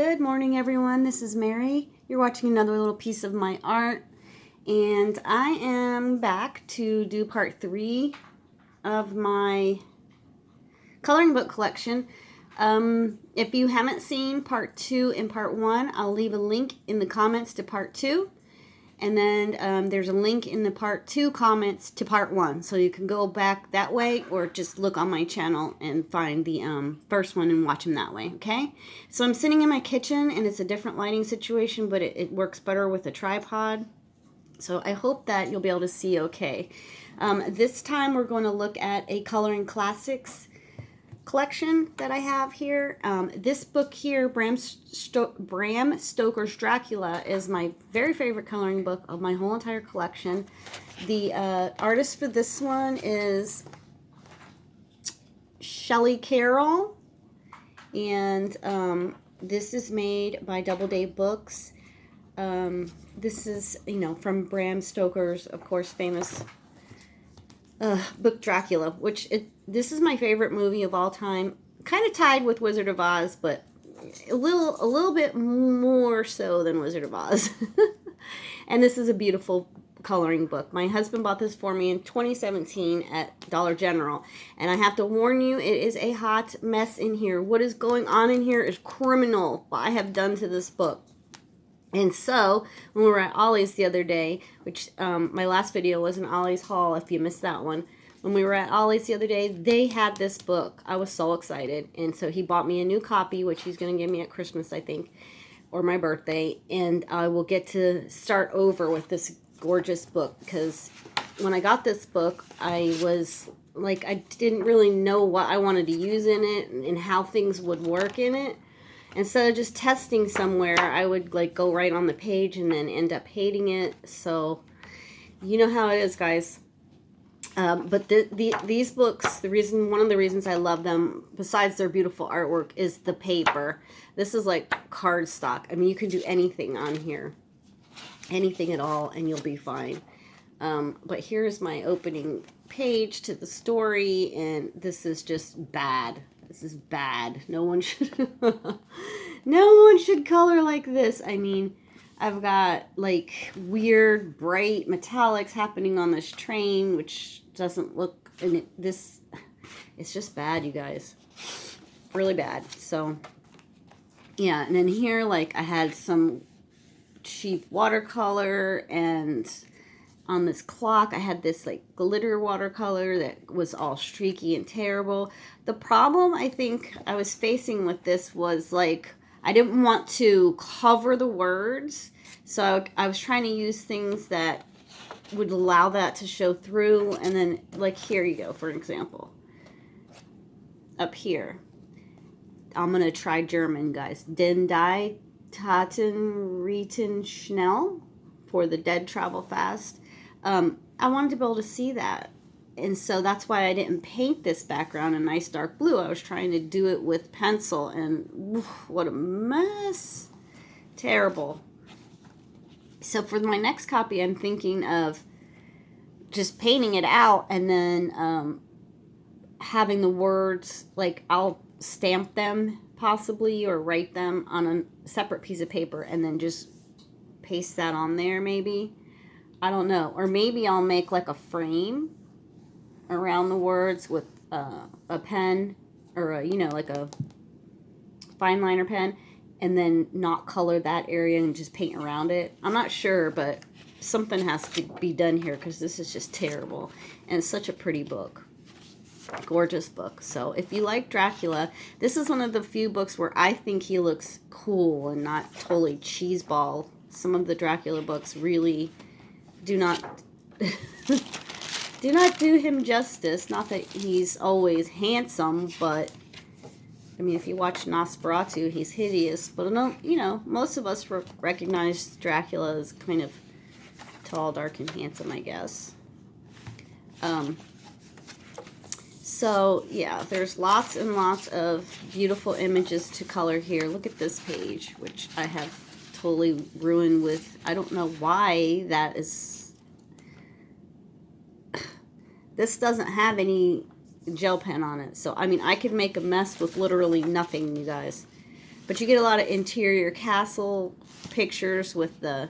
Good morning, everyone. This is Mary. You're watching another little piece of my art, and I am back to do part 3 of my coloring book collection. If you haven't seen part 2 and part 1, I'll leave a link in the comments to part 2. And then there's a link in the part 2 comments to part 1. So you can go back that way or just look on my channel and find the first one and watch them that way, okay? So I'm sitting in my kitchen and it's a different lighting situation, but it works better with a tripod. So I hope that you'll be able to see okay. This time we're going to look at a Coloring Classics collection that I have here. This book here, Bram Stoker's Dracula, is my very favorite coloring book of my whole entire collection. The artist for this one is Shelley Carroll, and this is made by Doubleday Books. This is, from Bram Stoker's, of course, famous book Dracula, this is my favorite movie of all time. Kind of tied with Wizard of Oz, but a little bit more so than Wizard of Oz. And this is a beautiful coloring book. My husband bought this for me in 2017 at Dollar General, and I have to warn you, it is a hot mess in here. What is going on in here is criminal, what I have done to this book. And so, when we were at Ollie's the other day, which my last video was an Ollie's haul, if you missed that one. When we were at Ollie's the other day, they had this book. I was so excited. And so he bought me a new copy, which he's going to give me at Christmas, I think, or my birthday. And I will get to start over with this gorgeous book. Because when I got this book, I was like, I didn't really know what I wanted to use in it and how things would work in it. Instead of just testing somewhere, I would go right on the page and then end up hating it. So, you know how it is, guys. But these books, one of the reasons I love them, besides their beautiful artwork, is the paper. This is like cardstock. I mean, you can do anything on here. Anything at all, and you'll be fine. But here's my opening page to the story, and this is just bad. This is bad. No one should no one should color like this. I mean, I've got weird bright metallics happening on this train, which doesn't look, and it's just bad, you guys. Really bad. So yeah, and then here I had some cheap watercolor, and on this clock, I had this glitter watercolor that was all streaky and terrible. The problem I think I was facing with this was I didn't want to cover the words. So I was trying to use things that would allow that to show through. And then here you go, for example. Up here. I'm going to try German, guys. Den die Taten Rieten schnell. For the dead travel fast. I wanted to be able to see that, and so that's why I didn't paint this background a nice dark blue. I was trying to do it with pencil, and what a mess. Terrible. So for my next copy, I'm thinking of just painting it out and then having the words, I'll stamp them possibly or write them on a separate piece of paper and then just paste that on there line I don't know. Or maybe I'll make a frame around the words with a pen or a fine liner pen, and then not color that area and just paint around it. I'm not sure, but something has to be done here because this is just terrible. And it's such a pretty book. Gorgeous book. So if you like Dracula, this is one of the few books where I think he looks cool and not totally cheeseball. Some of the Dracula books really do not do him justice. Not that he's always handsome, but I mean, if you watch Nosferatu, he's hideous. But most of us recognize Dracula as kind of tall, dark, and handsome, I guess. So yeah, there's lots and lots of beautiful images to color here. Look at this page, which I have totally ruined with, I don't know why that is. This doesn't have any gel pen on it, so I mean I could make a mess with literally nothing, you guys. But you get a lot of interior castle pictures with the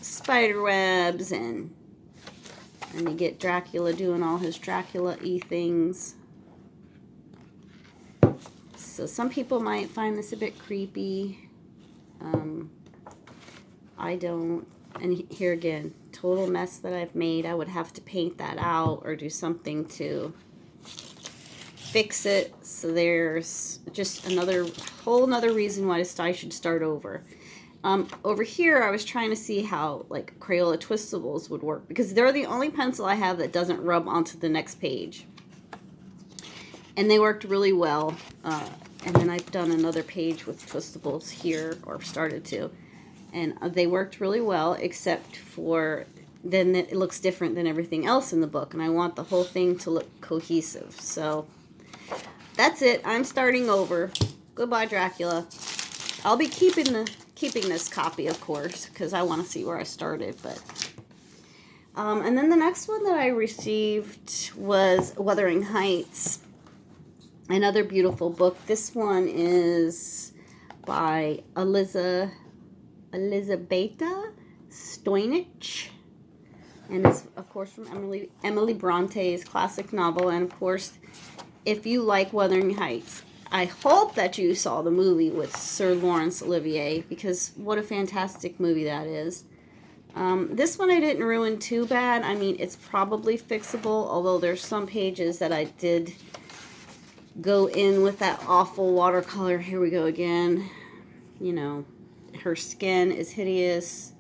spider webs, and you get Dracula doing all his Dracula-y things. So some people might find this a bit creepy. I don't. And here again, total mess that I've made. I would have to paint that out or do something to fix it. So there's just whole another reason why I should start over. Over here, I was trying to see how like Crayola Twistables would work, because they're the only pencil I have that doesn't rub onto the next page. And they worked really well. And then I've done another page with Twistables here, or started to. And they worked really well, except for then it looks different than everything else in the book. And I want the whole thing to look cohesive. So that's it. I'm starting over. Goodbye, Dracula. I'll be keeping this copy, of course, because I want to see where I started. But and then the next one that I received was Wuthering Heights. Another beautiful book. This one is by Elizabeta Stoyanich, and it's of course from Emily Bronte's classic novel. And of course, if you like Wuthering Heights, I hope that you saw the movie with Sir Laurence Olivier, because what a fantastic movie that is. This one I didn't ruin too bad. I mean, it's probably fixable, although there's some pages that I did go in with that awful watercolor. Here we go again. You know, her skin is hideous.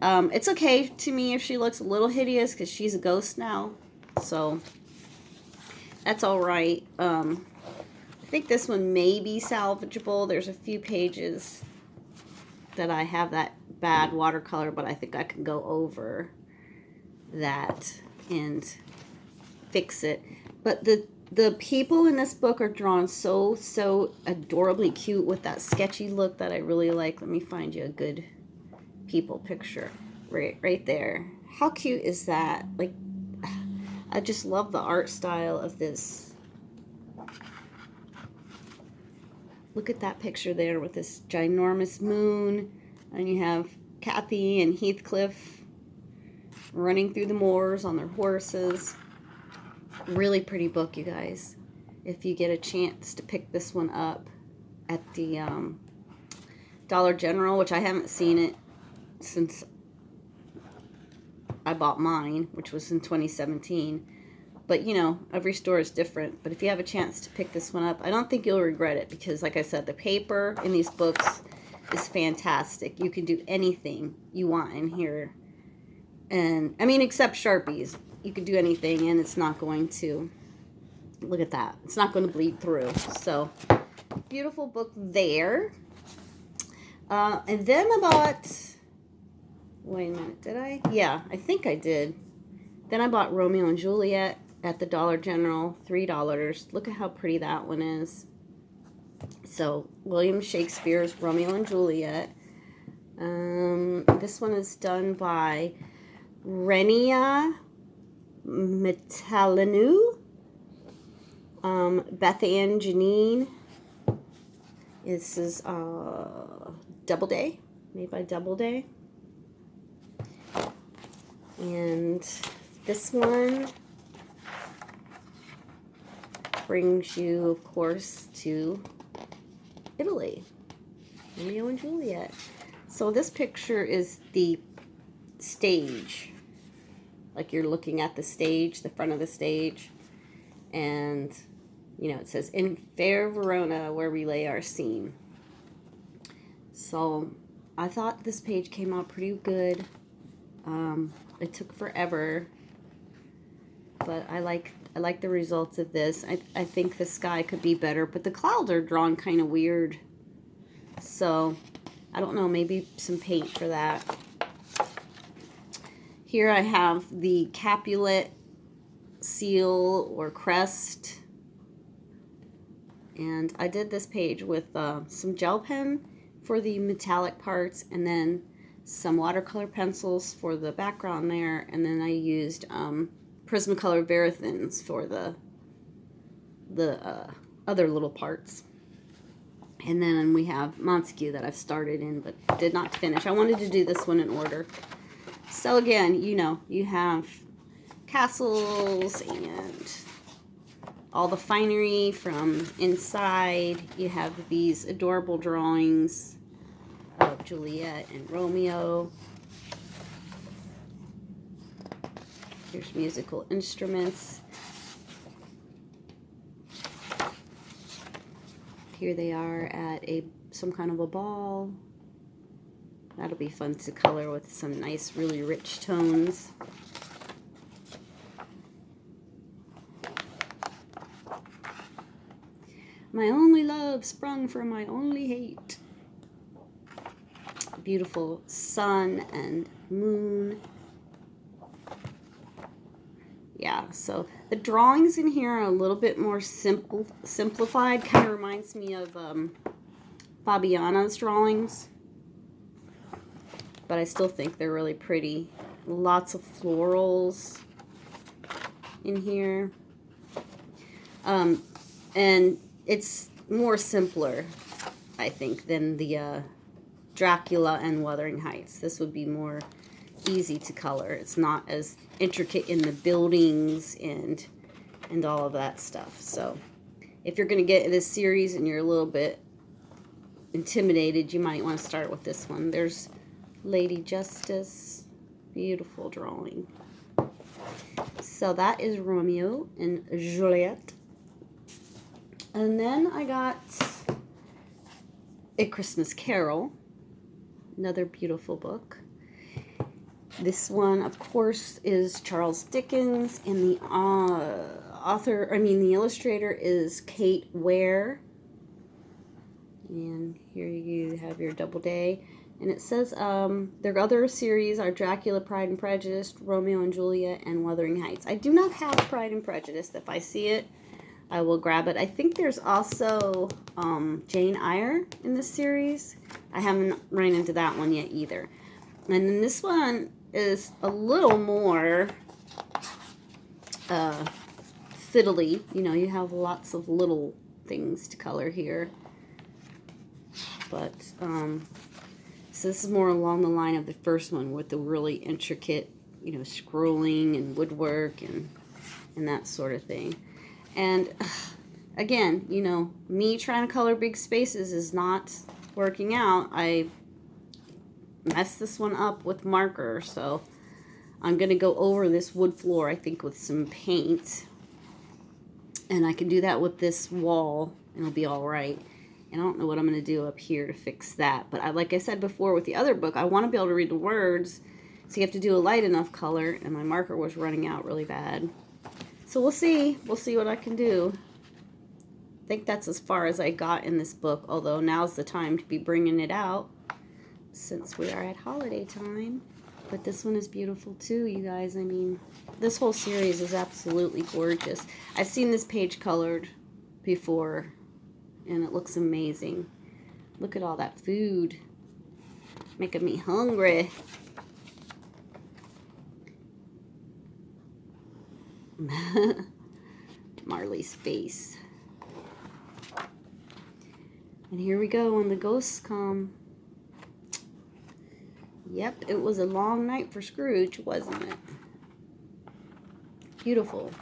It's okay to me if she looks a little hideous, because she's a ghost now. So that's all right. I think this one may be salvageable. There's a few pages that I have that bad watercolor, but I think I can go over that and fix it. But the people in this book are drawn so adorably cute with that sketchy look that I really like. Let me find you a good people picture. Right there. How cute is that? Like, I just love the art style of this. Look at that picture there with this ginormous moon. And you have Kathy and Heathcliff running through the moors on their horses. Really pretty book, you guys. If you get a chance to pick this one up at the Dollar General, which I haven't seen it since I bought mine, which was in 2017. But, you know, every store is different. But if you have a chance to pick this one up, I don't think you'll regret it, because, like I said, the paper in these books is fantastic. You can do anything you want in here. And, I mean, except Sharpies. You could do anything, and it's not going to, look at that, it's not going to bleed through. So, beautiful book there. And then I bought, wait a minute, did I? Yeah, I think I did. Then I bought Romeo and Juliet at the Dollar General, $3. Look at how pretty that one is. So, William Shakespeare's Romeo and Juliet. This one is done by Renia Metalinu, Beth Ann Janine. This is Doubleday, made by Doubleday. And this one brings you, of course, to Italy. Romeo and Juliet. So this picture is the stage. Like, you're looking at the stage, the front of the stage. And, you know, it says, "In fair Verona, where we lay our scene." So I thought this page came out pretty good. It took forever, but I like the results of this. I think the sky could be better, but the clouds are drawn kind of weird. So I don't know, maybe some paint for that. Here I have the Capulet seal or crest. And I did this page with some gel pen for the metallic parts, and then some watercolor pencils for the background there, and then I used Prismacolor Verathins for the other little parts. And then we have Montague that I've started in but did not finish. I wanted to do this one in order. So again, you know, you have castles and all the finery from inside. You have these adorable drawings of Juliet and Romeo. Here's musical instruments. Here they are at some kind of a ball. That'll be fun to color with some nice, really rich tones. My only love sprung from my only hate. Beautiful sun and moon. Yeah, so the drawings in here are a little bit more simplified. Kind of reminds me of Fabiana's drawings. But I still think they're really pretty. Lots of florals in here. And it's more simpler, I think, than the Dracula and Wuthering Heights. This would be more easy to color. It's not as intricate in the buildings and all of that stuff. So if you're going to get this series and you're a little bit intimidated, you might want to start with this one. There's Lady Justice. Beautiful drawing. So that is Romeo and Juliet. And then I got A Christmas Carol. Another beautiful book. This one, of course, is Charles Dickens, and the the illustrator is Kate Ware. And here you have your Doubleday. And it says their other series are Dracula, Pride and Prejudice, Romeo and Juliet, and Wuthering Heights. I do not have Pride and Prejudice. If I see it, I will grab it. I think there's also Jane Eyre in this series. I haven't run into that one yet either. And then this one is a little more fiddly. You know, you have lots of little things to color here. But, so this is more along the line of the first one with the really intricate, you know, scrolling and woodwork and that sort of thing. And again, you know, me trying to color big spaces is not working out. I messed this one up with marker, so I'm going to go over this wood floor, I think, with some paint. And I can do that with this wall, and it'll be all right. And I don't know what I'm going to do up here to fix that. But like I said before with the other book, I want to be able to read the words, so you have to do a light enough color, and my marker was running out really bad. So we'll see. We'll see what I can do. I think that's as far as I got in this book, although now's the time to be bringing it out since we are at holiday time. But this one is beautiful too, you guys. I mean, this whole series is absolutely gorgeous. I've seen this page colored before, and it looks amazing. Look at all that food. Making me hungry. Marley's face. And here we go when the ghosts come. Yep, it was a long night for Scrooge, wasn't it? Beautiful.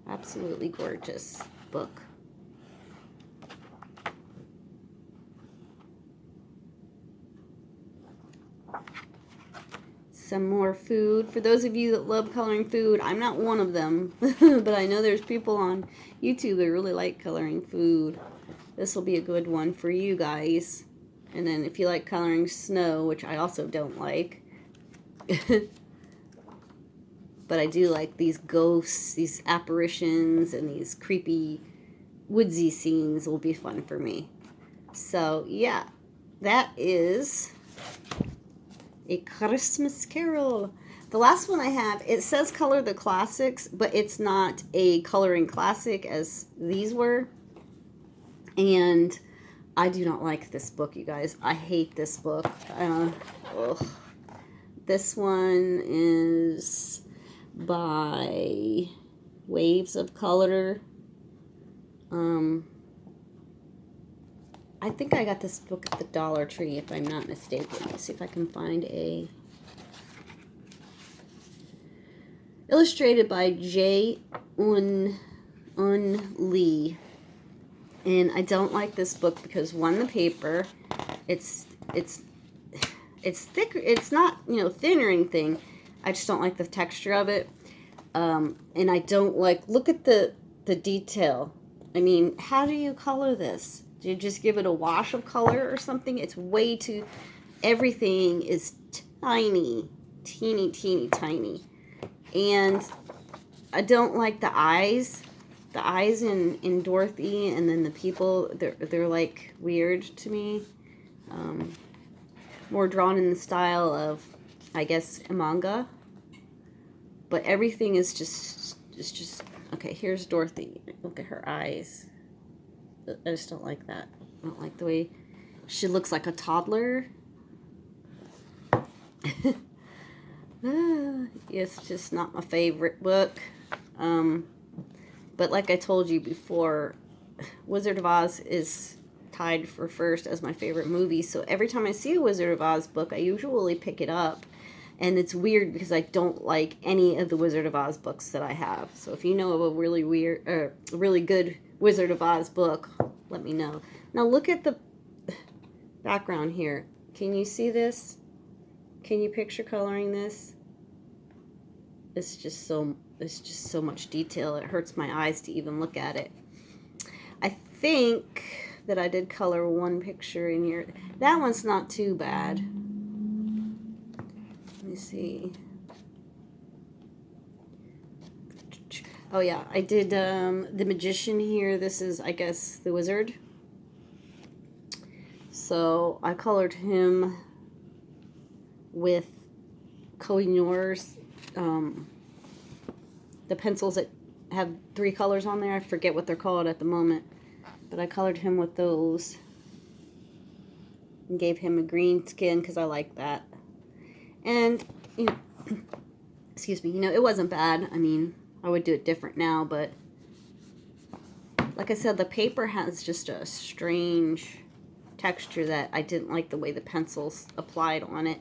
Absolutely gorgeous book. Some more food. For those of you that love coloring food, I'm not one of them, but I know there's people on YouTube that really like coloring food. This will be a good one for you guys. And then if you like coloring snow, which I also don't like, but I do like these ghosts, these apparitions, and these creepy woodsy scenes will be fun for me. So yeah, that is A Christmas Carol. The last one I have, it says color the classics, but it's not a coloring classic as these were. And I do not like this book, you guys. I hate this book. This one is by Waves of Color. I think I got this book at the Dollar Tree, if I'm not mistaken. Let's see if I can find a... Illustrated by J. Un Lee. And I don't like this book because, one, the paper, it's thicker. It's not, you know, thin or anything. I just don't like the texture of it. And I don't like, look at the detail. I mean, how do you color this? Do you just give it a wash of color or something? It's way too, everything is tiny, teeny, teeny, tiny. And I don't like the eyes. The eyes in Dorothy, and then the people, they're like weird to me. More drawn in the style of, I guess, a manga. But everything is just, okay, here's Dorothy. Look at her eyes. I just don't like that. I don't like the way she looks like a toddler. It's just not my favorite book. But like I told you before, Wizard of Oz is tied for first as my favorite movie. So every time I see a Wizard of Oz book, I usually pick it up. And it's weird because I don't like any of the Wizard of Oz books that I have. So if you know of a really good Wizard of Oz book, let me know. Now look at the background here. Can you see this? Can you picture coloring this? It's just so much detail. It hurts my eyes to even look at it. I think that I did color one picture in here. That one's not too bad. Let me see. Oh yeah, I did the magician here. This is, I guess, the wizard. So I colored him with Koh-i-Noor's, the pencils that have 3 colors on there. I forget what they're called at the moment, but I colored him with those and gave him a green skin because I like that. And, you know, excuse me, you know, it wasn't bad. I mean, I would do it different now, but like I said, the paper has just a strange texture that I didn't like the way the pencils applied on it.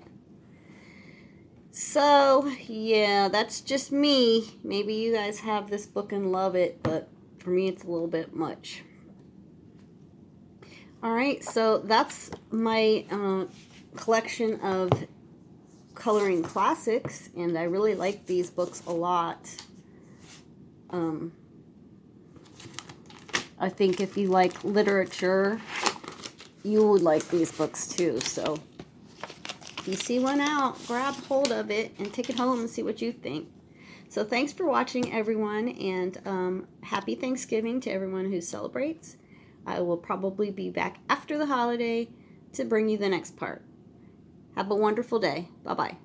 So, yeah, that's just me. Maybe you guys have this book and love it, but for me it's a little bit much. Alright, so that's my collection of coloring classics, and I really like these books a lot. I think if you like literature, you would like these books too, so if you see one out, grab hold of it and take it home and see what you think. So thanks for watching, everyone, and happy Thanksgiving to everyone who celebrates. I will probably be back after the holiday to bring you the next part. Have a wonderful day. Bye-bye.